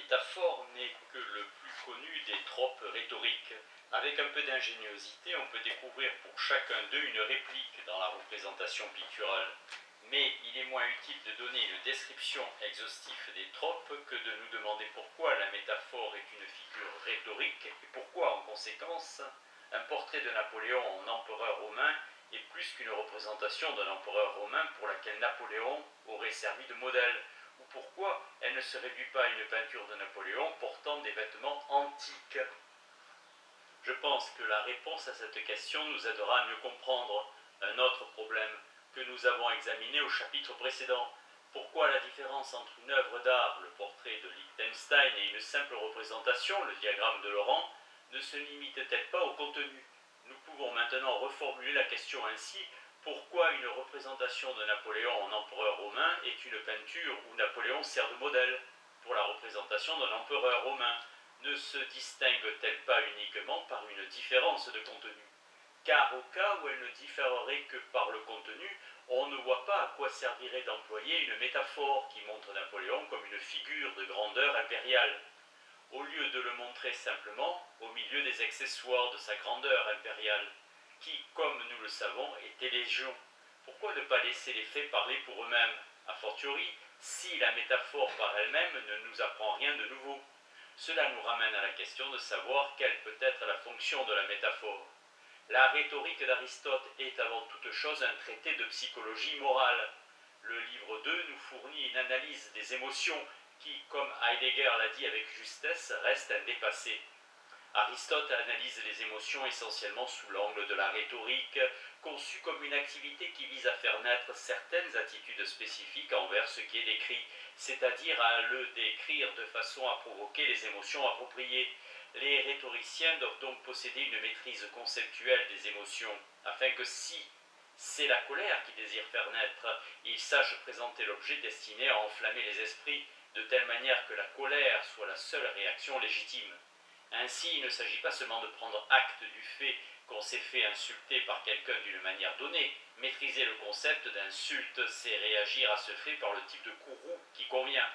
métaphore n'est que le plus connu des tropes rhétoriques. Avec un peu d'ingéniosité, on peut découvrir pour chacun d'eux une réplique dans la représentation picturale. Mais il est moins utile de donner une description exhaustive des tropes que de nous demander pourquoi la métaphore est une figure rhétorique et pourquoi, en conséquence, un portrait de Napoléon en empereur romain est plus qu'une représentation d'un empereur romain pour laquelle Napoléon aurait servi de modèle, ou pourquoi elle ne se réduit pas à une peinture de Napoléon portant des vêtements antiques. Je pense que la réponse à cette question nous aidera à mieux comprendre un autre problème que nous avons examiné au chapitre précédent. Pourquoi la différence entre une œuvre d'art, le portrait de Liechtenstein, et une simple représentation, le diagramme de Laurent, ne se limite-t-elle pas au contenu? Nous pouvons maintenant reformuler la question ainsi: pourquoi une représentation de Napoléon en empereur romain est une peinture où Napoléon sert de modèle pour la représentation d'un empereur romain? Ne se distingue-t-elle pas uniquement par une différence de contenu? Car au cas où elle ne différerait que par le contenu, on ne voit pas à quoi servirait d'employer une métaphore qui montre Napoléon comme une figure de grandeur impériale, au lieu de le montrer simplement au milieu des accessoires de sa grandeur impériale, qui, comme nous le savons, étaient légion. Pourquoi ne pas laisser les faits parler pour eux-mêmes, a fortiori si la métaphore par elle-même ne nous apprend rien de nouveau? Cela nous ramène à la question de savoir quelle peut être la fonction de la métaphore. La rhétorique d'Aristote est avant toute chose un traité de psychologie morale. Le livre 2 nous fournit une analyse des émotions qui, comme Heidegger l'a dit avec justesse, reste indépassée. Aristote analyse les émotions essentiellement sous l'angle de la rhétorique, conçue comme une activité qui vise à faire naître certaines attitudes spécifiques envers ce qui est décrit, c'est-à-dire à le décrire de façon à provoquer les émotions appropriées. Les rhétoriciens doivent donc posséder une maîtrise conceptuelle des émotions, afin que si c'est la colère qui désire faire naître, ils sachent présenter l'objet destiné à enflammer les esprits, de telle manière que la colère soit la seule réaction légitime. Ainsi, il ne s'agit pas seulement de prendre acte du fait qu'on s'est fait insulter par quelqu'un d'une manière donnée. Maîtriser le concept d'insulte, c'est réagir à ce fait par le type de courroux qui convient.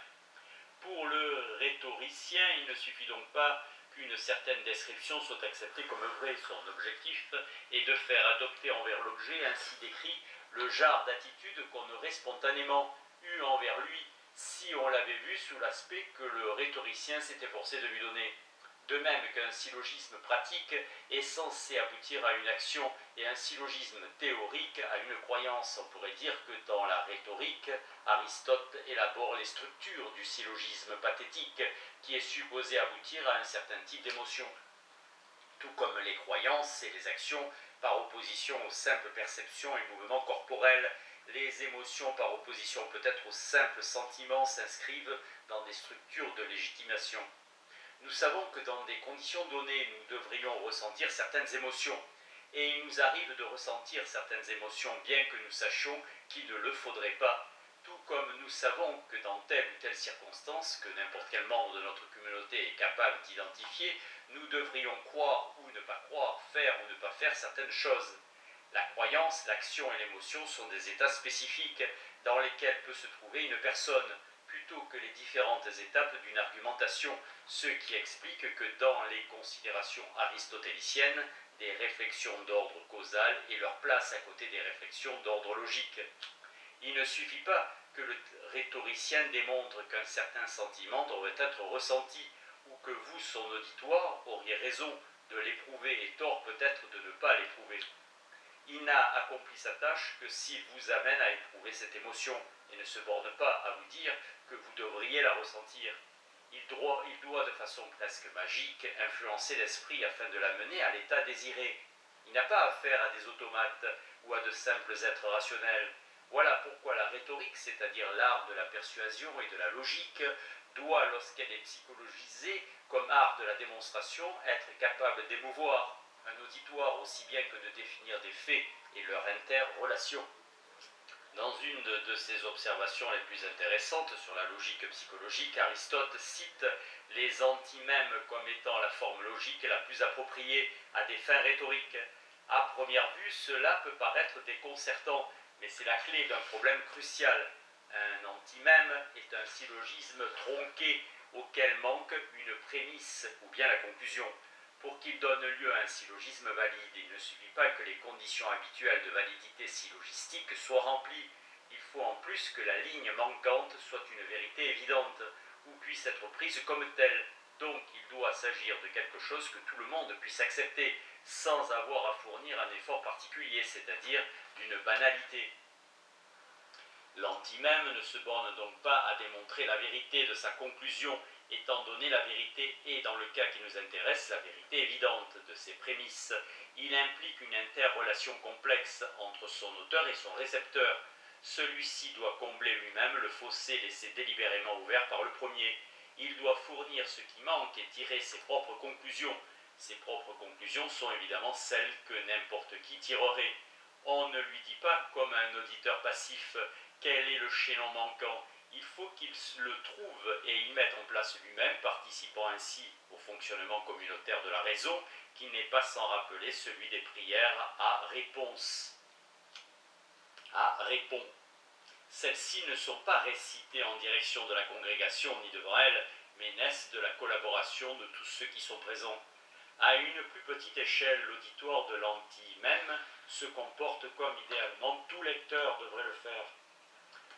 Pour le rhétoricien, il ne suffit donc pas qu'une certaine description soit acceptée comme vraie. Son objectif est de faire adopter envers l'objet ainsi décrit le genre d'attitude qu'on aurait spontanément eu envers lui si on l'avait vu sous l'aspect que le rhétoricien s'est efforcé de lui donner. De même qu'un syllogisme pratique est censé aboutir à une action et un syllogisme théorique à une croyance. On pourrait dire que dans la rhétorique, Aristote élabore les structures du syllogisme pathétique qui est supposé aboutir à un certain type d'émotion. Tout comme les croyances et les actions par opposition aux simples perceptions et mouvements corporels, les émotions par opposition peut-être aux simples sentiments s'inscrivent dans des structures de légitimation. Nous savons que dans des conditions données, nous devrions ressentir certaines émotions. Et il nous arrive de ressentir certaines émotions bien que nous sachions qu'il ne le faudrait pas. Tout comme nous savons que dans telle ou telle circonstance, que n'importe quel membre de notre communauté est capable d'identifier, nous devrions croire ou ne pas croire, faire ou ne pas faire certaines choses. La croyance, l'action et l'émotion sont des états spécifiques dans lesquels peut se trouver une personne, plutôt que les différentes étapes d'une argumentation, ce qui explique que dans les considérations aristotéliciennes, des réflexions d'ordre causal aient leur place à côté des réflexions d'ordre logique. Il ne suffit pas que le rhétoricien démontre qu'un certain sentiment devrait être ressenti, ou que vous, son auditoire, auriez raison de l'éprouver et tort peut-être de ne pas l'éprouver. Il n'a accompli sa tâche que s'il vous amène à éprouver cette émotion et ne se borne pas à vous dire que vous devriez la ressentir. Il doit de façon presque magique influencer l'esprit afin de l'amener à l'état désiré. Il n'a pas affaire à des automates ou à de simples êtres rationnels. Voilà pourquoi la rhétorique, c'est-à-dire l'art de la persuasion et de la logique, doit, lorsqu'elle est psychologisée comme art de la démonstration, être capable d'émouvoir un auditoire aussi bien que de définir des faits et leur interrelation. Dans une de ses observations les plus intéressantes sur la logique psychologique, Aristote cite les antimèmes comme étant la forme logique la plus appropriée à des fins rhétoriques. À première vue, cela peut paraître déconcertant, mais c'est la clé d'un problème crucial. Un antimème est un syllogisme tronqué auquel manque une prémisse ou bien la conclusion. Pour qu'il donne lieu à un syllogisme valide, il ne suffit pas que les conditions habituelles de validité syllogistique soient remplies. Il faut en plus que la ligne manquante soit une vérité évidente, ou puisse être prise comme telle. Donc il doit s'agir de quelque chose que tout le monde puisse accepter, sans avoir à fournir un effort particulier, c'est-à-dire d'une banalité. L'antimème ne se borne donc pas à démontrer la vérité de sa conclusion, étant donné la vérité est, dans le cas qui nous intéresse, la vérité évidente de ses prémices. Il implique une interrelation complexe entre son auteur et son récepteur. Celui-ci doit combler lui-même le fossé laissé délibérément ouvert par le premier. Il doit fournir ce qui manque et tirer ses propres conclusions. Ses propres conclusions sont évidemment celles que n'importe qui tirerait. On ne lui dit pas, comme un auditeur passif, quel est le chaînon manquant. Il faut qu'il le trouve et y mette en place lui-même, participant ainsi au fonctionnement communautaire de la raison, qui n'est pas sans rappeler celui des prières à réponse. À répond. Celles-ci ne sont pas récitées en direction de la congrégation ni devant elle, mais naissent de la collaboration de tous ceux qui sont présents. À une plus petite échelle, l'auditoire de l'anti-même se comporte comme idéalement tout lecteur devrait le faire.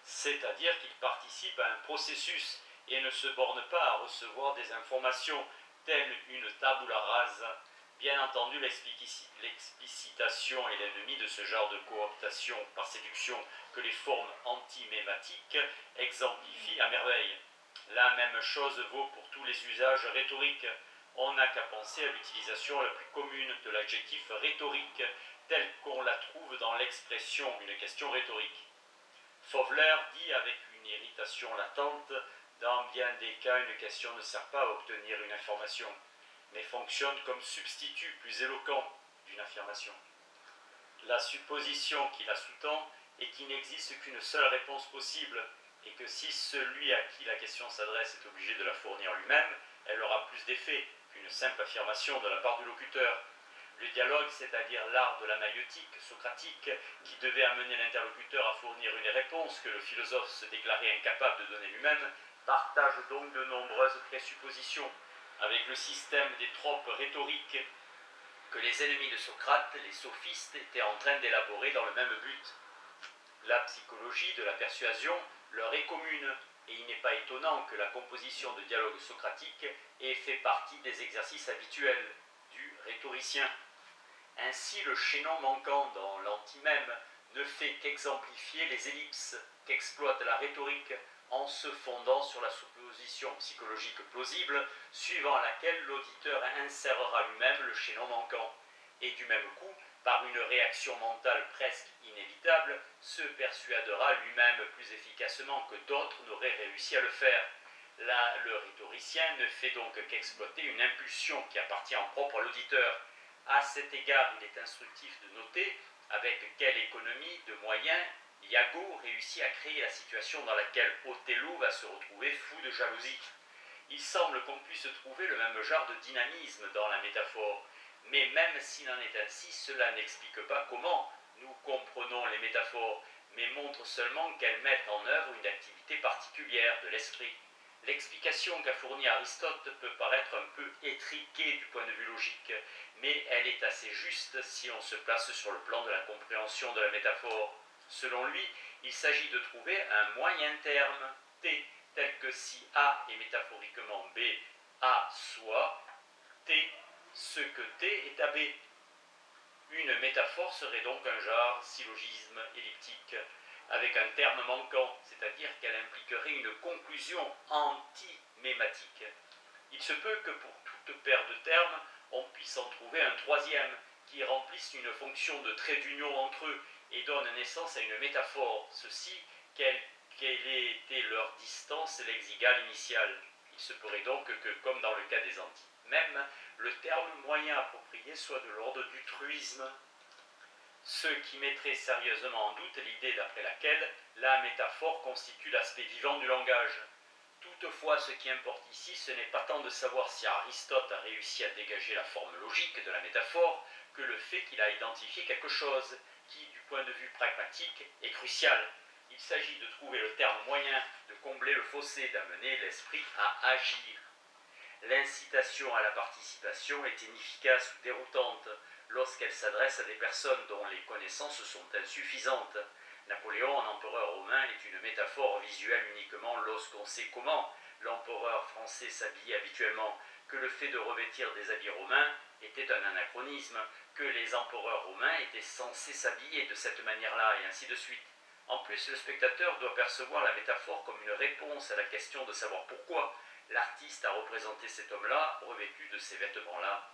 C'est-à-dire qu'il participe à un processus et ne se borne pas à recevoir des informations telles une tabula rasa. Bien entendu, l'explicitation est l'ennemi de ce genre de cooptation par séduction que les formes antimématiques exemplifient à merveille. La même chose vaut pour tous les usages rhétoriques. On n'a qu'à penser à l'utilisation la plus commune de l'adjectif rhétorique, telle qu'on la trouve dans l'expression une question rhétorique. Fauveler dit avec une irritation latente, dans bien des cas, une question ne sert pas à obtenir une information, mais fonctionne comme substitut plus éloquent d'une affirmation. La supposition qui la sous-tend est qu'il n'existe qu'une seule réponse possible, et que si celui à qui la question s'adresse est obligé de la fournir lui-même, elle aura plus d'effet qu'une simple affirmation de la part du locuteur. Le dialogue, c'est-à-dire l'art de la maïeutique socratique, qui devait amener l'interlocuteur à fournir une réponse que le philosophe se déclarait incapable de donner lui-même, partage donc de nombreuses présuppositions avec le système des tropes rhétoriques que les ennemis de Socrate, les sophistes, étaient en train d'élaborer dans le même but. La psychologie de la persuasion leur est commune, et il n'est pas étonnant que la composition de dialogue socratique ait fait partie des exercices habituels du rhétoricien. Ainsi, le chaînon manquant dans l'antimème ne fait qu'exemplifier les ellipses qu'exploite la rhétorique en se fondant sur la supposition psychologique plausible suivant laquelle l'auditeur insérera lui-même le chaînon manquant, et du même coup, par une réaction mentale presque inévitable, se persuadera lui-même plus efficacement que d'autres n'auraient réussi à le faire. Là, le rhétoricien ne fait donc qu'exploiter une impulsion qui appartient en propre à l'auditeur. À cet égard, il est instructif de noter avec quelle économie de moyens Iago réussit à créer la situation dans laquelle Othello va se retrouver fou de jalousie. Il semble qu'on puisse trouver le même genre de dynamisme dans la métaphore, mais même s'il en est ainsi, cela n'explique pas comment nous comprenons les métaphores, mais montre seulement qu'elles mettent en œuvre une activité particulière de l'esprit. L'explication qu'a fournie Aristote peut paraître un peu étriquée du point de vue logique, mais elle est assez juste si on se place sur le plan de la compréhension de la métaphore. Selon lui, il s'agit de trouver un moyen terme, T, tel que si A est métaphoriquement B, A soit T, ce que T est à B. Une métaphore serait donc un genre syllogisme elliptique, avec un terme manquant, c'est-à-dire qu'elle impliquerait une conclusion antimématique. Il se peut que pour toute paire de termes, on puisse en trouver un troisième, qui remplisse une fonction de trait d'union entre eux et donne naissance à une métaphore, ceci quelle ait été leur distance lexicale initiale. Il se pourrait donc que, comme dans le cas des antimèmes, le terme moyen approprié soit de l'ordre du truisme, ce qui mettrait sérieusement en doute l'idée d'après laquelle la métaphore constitue l'aspect vivant du langage. Toutefois, ce qui importe ici, ce n'est pas tant de savoir si Aristote a réussi à dégager la forme logique de la métaphore que le fait qu'il a identifié quelque chose qui, du point de vue pragmatique, est crucial. Il s'agit de trouver le terme moyen de combler le fossé, d'amener l'esprit à agir. L'incitation à la participation est inefficace ou déroutante lorsqu'elle s'adresse à des personnes dont les connaissances sont insuffisantes. Napoléon, en empereur romain, est une métaphore visuelle uniquement lorsqu'on sait comment l'empereur français s'habillait habituellement, que le fait de revêtir des habits romains était un anachronisme, que les empereurs romains étaient censés s'habiller de cette manière-là, et ainsi de suite. En plus, le spectateur doit percevoir la métaphore comme une réponse à la question de savoir pourquoi l'artiste a représenté cet homme-là revêtu de ces vêtements-là.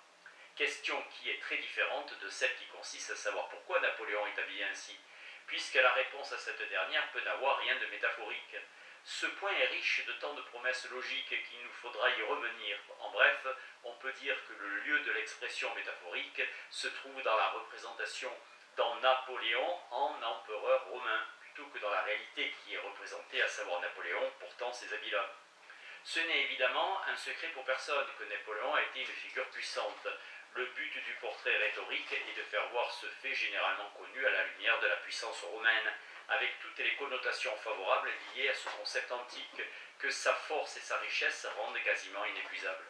Question qui est très différente de celle qui consiste à savoir pourquoi Napoléon est habillé ainsi, puisque la réponse à cette dernière peut n'avoir rien de métaphorique. Ce point est riche de tant de promesses logiques qu'il nous faudra y revenir. En bref, on peut dire que le lieu de l'expression métaphorique se trouve dans la représentation dans Napoléon en empereur romain, plutôt que dans la réalité qui est représentée, à savoir Napoléon portant ces habits-là. Ce n'est évidemment un secret pour personne que Napoléon a été une figure puissante. Le but du portrait rhétorique est de faire voir ce fait généralement connu à la lumière de la puissance romaine, avec toutes les connotations favorables liées à ce concept antique, que sa force et sa richesse rendent quasiment inépuisables.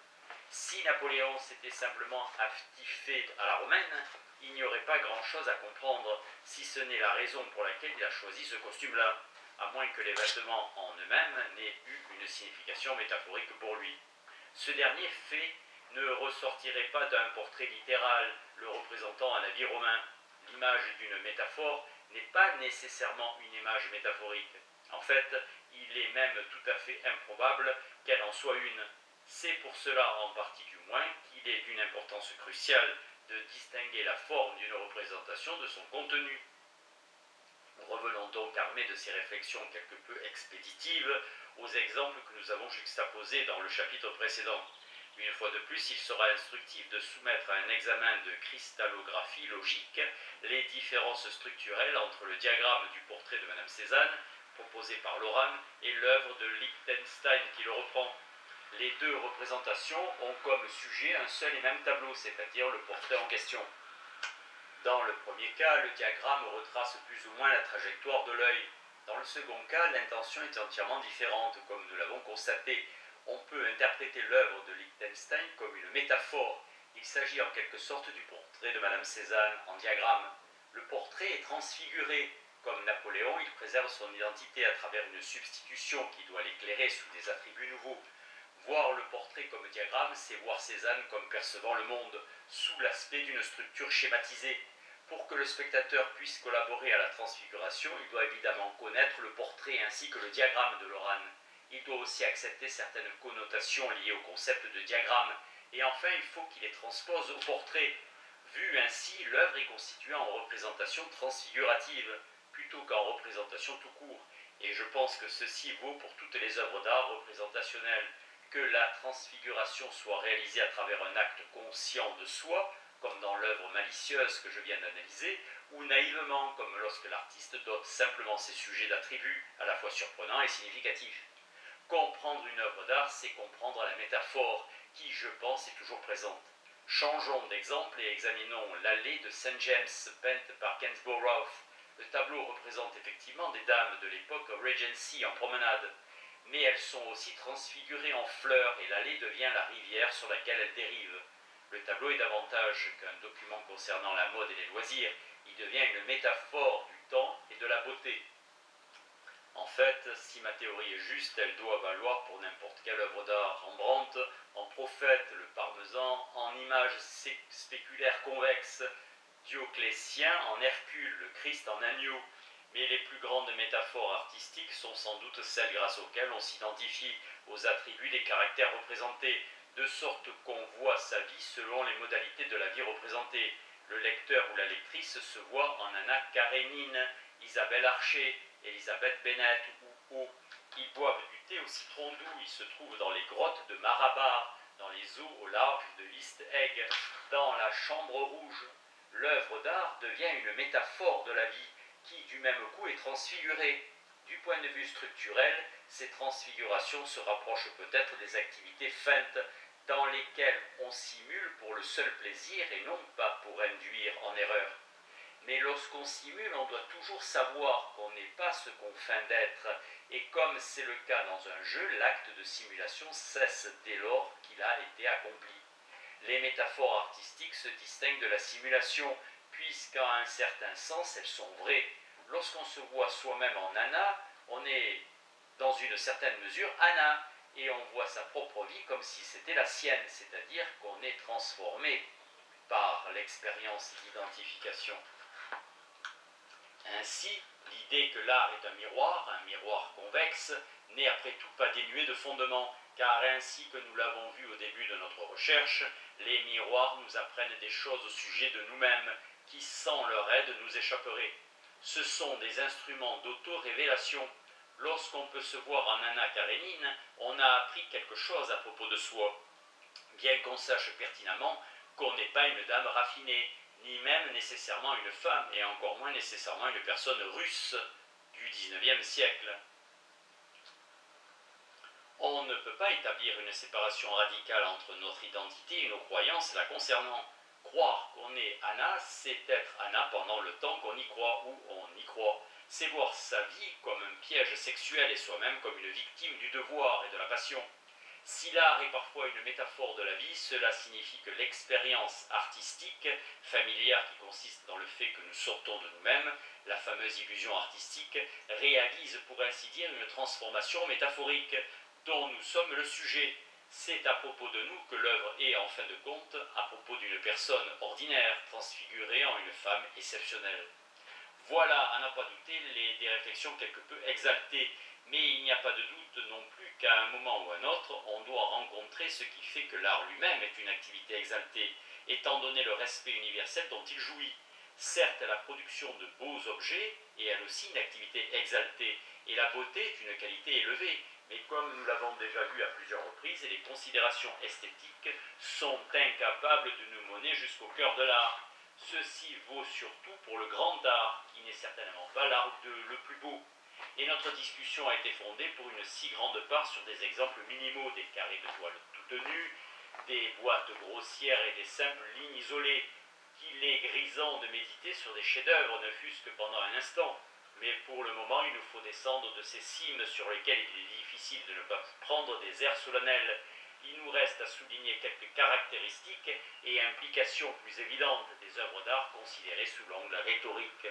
Si Napoléon s'était simplement actifé à la romaine, il n'y aurait pas grand-chose à comprendre, si ce n'est la raison pour laquelle il a choisi ce costume-là, à moins que les vêtements en eux-mêmes n'aient eu une signification métaphorique pour lui. Ce dernier fait ne ressortirait pas d'un portrait littéral le représentant un habit romain. L'image d'une métaphore n'est pas nécessairement une image métaphorique. En fait, il est même tout à fait improbable qu'elle en soit une. C'est pour cela, en partie du moins, qu'il est d'une importance cruciale de distinguer la forme d'une représentation de son contenu. Revenons donc armés de ces réflexions quelque peu expéditives aux exemples que nous avons juxtaposés dans le chapitre précédent. Une fois de plus, il sera instructif de soumettre à un examen de cristallographie logique les différences structurelles entre le diagramme du portrait de Madame Cézanne, proposé par Loran, et l'œuvre de Liechtenstein qui le reprend. Les deux représentations ont comme sujet un seul et même tableau, c'est-à-dire le portrait en question. Dans le premier cas, le diagramme retrace plus ou moins la trajectoire de l'œil. Dans le second cas, l'intention est entièrement différente, comme nous l'avons constaté. On peut interpréter l'œuvre de Liechtenstein comme une métaphore. Il s'agit en quelque sorte du portrait de Madame Cézanne en diagramme. Le portrait est transfiguré. Comme Napoléon, il préserve son identité à travers une substitution qui doit l'éclairer sous des attributs nouveaux. Voir le portrait comme diagramme, c'est voir Cézanne comme percevant le monde, sous l'aspect d'une structure schématisée. Pour que le spectateur puisse collaborer à la transfiguration, il doit évidemment connaître le portrait ainsi que le diagramme de Loran. Il doit aussi accepter certaines connotations liées au concept de diagramme. Et enfin, il faut qu'il les transpose au portrait. Vu ainsi, l'œuvre est constituée en représentation transfigurative, plutôt qu'en représentation tout court. Et je pense que ceci vaut pour toutes les œuvres d'art représentationnelles. Que la transfiguration soit réalisée à travers un acte conscient de soi, comme dans l'œuvre malicieuse que je viens d'analyser, ou naïvement, comme lorsque l'artiste dote simplement ses sujets d'attributs à la fois surprenants et significatifs. Comprendre une œuvre d'art, c'est comprendre la métaphore, qui, je pense, est toujours présente. Changeons d'exemple et examinons l'allée de St. James, peinte par Gainsborough Roth. Le tableau représente effectivement des dames de l'époque Regency en promenade, mais elles sont aussi transfigurées en fleurs et l'allée devient la rivière sur laquelle elles dérivent. Le tableau est davantage qu'un document concernant la mode et les loisirs, il devient une métaphore du temps et de la beauté. En fait, si ma théorie est juste, elle doit valoir pour n'importe quelle œuvre d'art. Rembrandt en prophète, le Parmesan en image spéculaire convexe, Dioclétien en Hercule, le Christ en agneau. Mais les plus grandes métaphores artistiques sont sans doute celles grâce auxquelles on s'identifie aux attributs des caractères représentés, de sorte qu'on voit sa vie selon les modalités de la vie représentée. Le lecteur ou la lectrice se voit en Anna Karénine, Isabelle Archer, Elisabeth Bennett ou O. Ils boivent du thé au citron doux, ils se trouvent dans les grottes de Marabar, dans les eaux au large de l'East Egg, dans la chambre rouge. L'œuvre d'art devient une métaphore de la vie, qui du même coup est transfigurée. Du point de vue structurel, ces transfigurations se rapprochent peut-être des activités feintes, dans lesquelles on simule pour le seul plaisir et non pas pour induire en erreur. Mais lorsqu'on simule, on doit toujours savoir qu'on n'est pas ce qu'on feint d'être. Et comme c'est le cas dans un jeu, l'acte de simulation cesse dès lors qu'il a été accompli. Les métaphores artistiques se distinguent de la simulation, puisqu'en un certain sens, elles sont vraies. Lorsqu'on se voit soi-même en Anna, on est dans une certaine mesure Anna, et on voit sa propre vie comme si c'était la sienne, c'est-à-dire qu'on est transformé par l'expérience d'identification. Ainsi, l'idée que l'art est un miroir convexe, n'est après tout pas dénué de fondement, car ainsi que nous l'avons vu au début de notre recherche, les miroirs nous apprennent des choses au sujet de nous-mêmes qui, sans leur aide, nous échapperaient. Ce sont des instruments d'auto-révélation. Lorsqu'on peut se voir en Anna Karénine, on a appris quelque chose à propos de soi, bien qu'on sache pertinemment qu'on n'est pas une dame raffinée, ni même nécessairement une femme, et encore moins nécessairement une personne russe du XIXe siècle. On ne peut pas établir une séparation radicale entre notre identité et nos croyances la concernant. Croire qu'on est Anna, c'est être Anna pendant le temps qu'on y croit ou on y croit. C'est voir sa vie comme un piège sexuel et soi-même comme une victime du devoir et de la passion. Si l'art est parfois une métaphore de la vie, cela signifie que l'expérience artistique, familière qui consiste dans le fait que nous sortons de nous-mêmes, la fameuse illusion artistique, réalise pour ainsi dire une transformation métaphorique dont nous sommes le sujet. C'est à propos de nous que l'œuvre est, en fin de compte, à propos d'une personne ordinaire transfigurée en une femme exceptionnelle. Voilà, à n'en pas douter, des réflexions quelque peu exaltées, mais il n'y a pas de doute non plus qu'à un moment ou un autre, on doit rencontrer ce qui fait que l'art lui-même est une activité exaltée, étant donné le respect universel dont il jouit. Certes, la production de beaux objets est elle aussi une activité exaltée, et la beauté est une qualité élevée, mais comme nous l'avons déjà vu à plusieurs reprises, les considérations esthétiques sont incapables de nous mener jusqu'au cœur de l'art. Ceci vaut surtout pour le grand art, qui n'est certainement pas l'art le plus beau. Et notre discussion a été fondée pour une si grande part sur des exemples minimaux, des carrés de toile tout nus, des boîtes grossières et des simples lignes isolées, qu'il est grisant de méditer sur des chefs-d'œuvre, ne fût-ce que pendant un instant. Mais pour le moment, il nous faut descendre de ces cimes sur lesquelles il est difficile de ne pas prendre des airs solennels. Il nous reste à souligner quelques caractéristiques et implications plus évidentes des œuvres d'art considérées sous l'angle rhétorique.